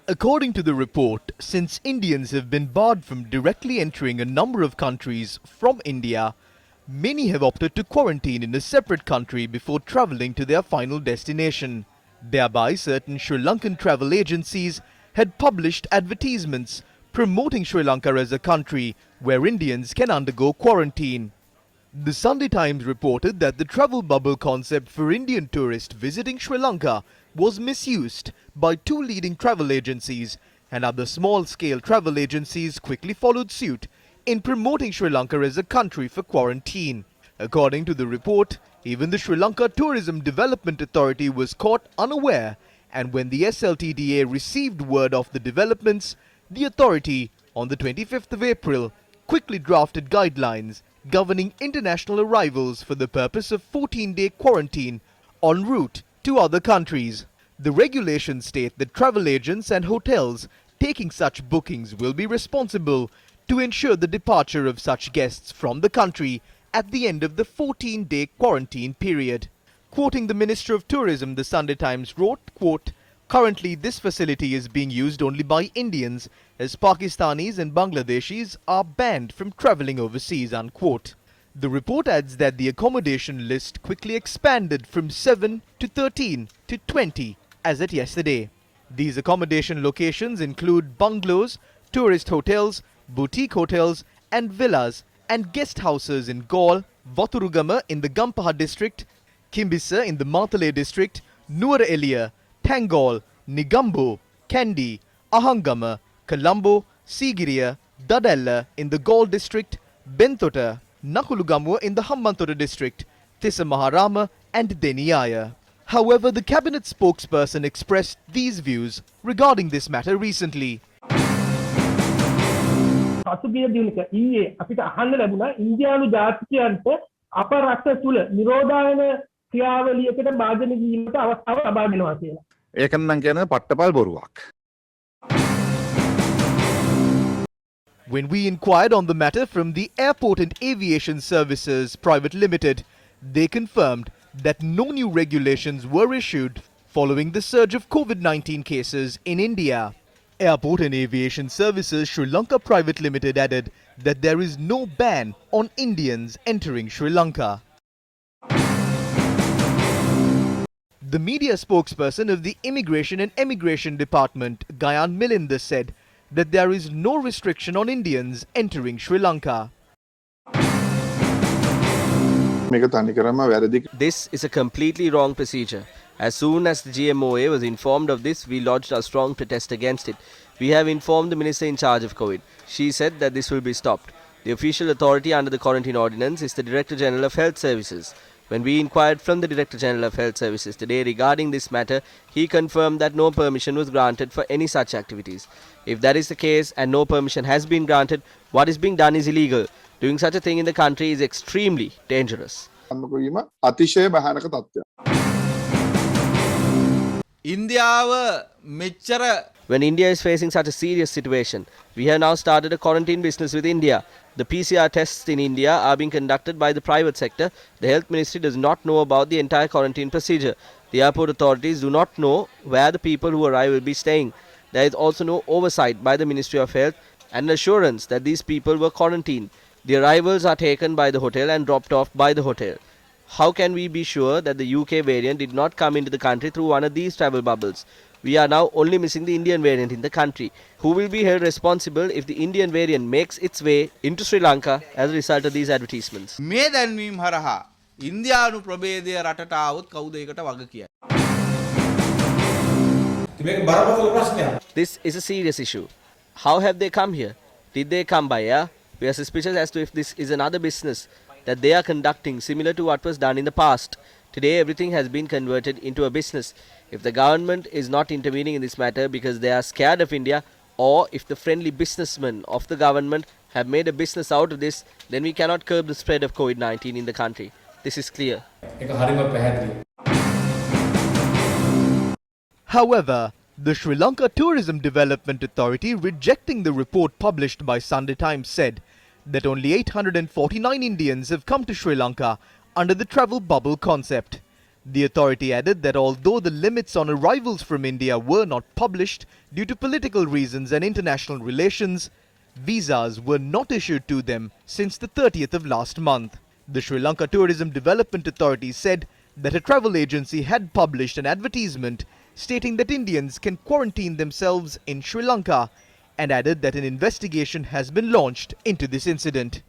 According to the report, since Indians have been barred from directly entering a number of countries from India, many have opted to quarantine in a separate country before travelling to their final destination. Thereby, certain Sri Lankan travel agencies had published advertisements promoting Sri Lanka as a country where Indians can undergo quarantine. The Sunday Times reported that the travel bubble concept for Indian tourists visiting Sri Lanka was misused by two leading travel agencies, and other small-scale travel agencies quickly followed suit in promoting Sri Lanka as a country for quarantine. According to the report, even the Sri Lanka Tourism Development Authority was caught unaware, and when the SLTDA received word of the developments, the authority, on the 25th of April, quickly drafted guidelines governing international arrivals for the purpose of 14-day quarantine en route to other countries. The regulations state that travel agents and hotels taking such bookings will be responsible to ensure the departure of such guests from the country at the end of the 14-day quarantine period. Quoting the Minister of Tourism, the Sunday Times wrote, quote, "Currently, this facility is being used only by Indians, as Pakistanis and Bangladeshis are banned from travelling overseas," unquote. The report adds that the accommodation list quickly expanded from 7 to 13 to 20 as at yesterday. These accommodation locations include bungalows, tourist hotels, boutique hotels and villas and guest houses in Galle, Vathurugama in the Gampaha district, Kimbisa in the Matale district, Nuwara Eliya, Tangol, Negombo, Kandy, Ahangama, Colombo, Sigiriya, Dadella in the Galle district, Bentota, Nakulugamuwa in the Hambantota district, Thissa Maharama and Deniyaya. However, the cabinet spokesperson expressed these views regarding this matter recently. පසුගිය දිනක ඊයේ අපිට අහන්න ලැබුණා ඉන්දියානු ජාතිකයන්ට අප රට තුල නිරෝධායන ක්‍රියාවලියකට භාජන වීමට අවස්ථාව ලබා දෙනවා කියලා. ඒක නම් කියන පට්ටපල් බොරුවක්. When we inquired on the matter from the Airport and Aviation Services Private Limited, they confirmed that no new regulations were issued following the surge of COVID-19 cases in India. Airport and Aviation Services Sri Lanka Private Limited added that there is no ban on Indians entering Sri Lanka. The media spokesperson of the Immigration and Emigration Department, Gayan Milinder, said that there is no restriction on Indians entering Sri Lanka. This is a completely wrong procedure. As soon as the GMOA was informed of this, we lodged a strong protest against it. We have informed the Minister in charge of COVID. She said that this will be stopped. The official authority under the quarantine ordinance is the Director General of Health Services. When we inquired from the Director General of Health Services today regarding this matter, he confirmed that no permission was granted for any such activities. If that is the case and no permission has been granted, what is being done is illegal. Doing such a thing in the country is extremely dangerous. When India is facing such a serious situation, we have now started a quarantine business with India. The PCR tests in India are being conducted by the private sector. The Health Ministry does not know about the entire quarantine procedure. The airport authorities do not know where the people who arrive will be staying. There is also no oversight by the Ministry of Health and an assurance that these people were quarantined. The arrivals are taken by the hotel and dropped off by the hotel. How can we be sure that the UK variant did not come into the country through one of these travel bubbles? We are now only missing the Indian variant in the country. Who will be held responsible if the Indian variant makes its way into Sri Lanka as a result of these advertisements? මේ දැන්වීම හරහා ඉන්දියානු ප්‍රභේදය රටට આવොත් කවුද ඒකට වග කියයි? This is a serious issue. How have they come here? Did they come by air? We are suspicious as to if this is another business that they are conducting similar to what was done in the past. Today everything has been converted into a business. If the government is not intervening in this matter because they are scared of India, or if the friendly businessmen of the government have made a business out of this, then we cannot curb the spread of COVID-19 in the country. This is clear. However, the Sri Lanka Tourism Development Authority, rejecting the report published by Sunday Times, said that only 849 Indians have come to Sri Lanka under the travel bubble concept. The authority added that although the limits on arrivals from India were not published due to political reasons and international relations, visas were not issued to them since the 30th of last month. The Sri Lanka Tourism Development Authority said that a travel agency had published an advertisement stating that Indians can quarantine themselves in Sri Lanka and added that an investigation has been launched into this incident.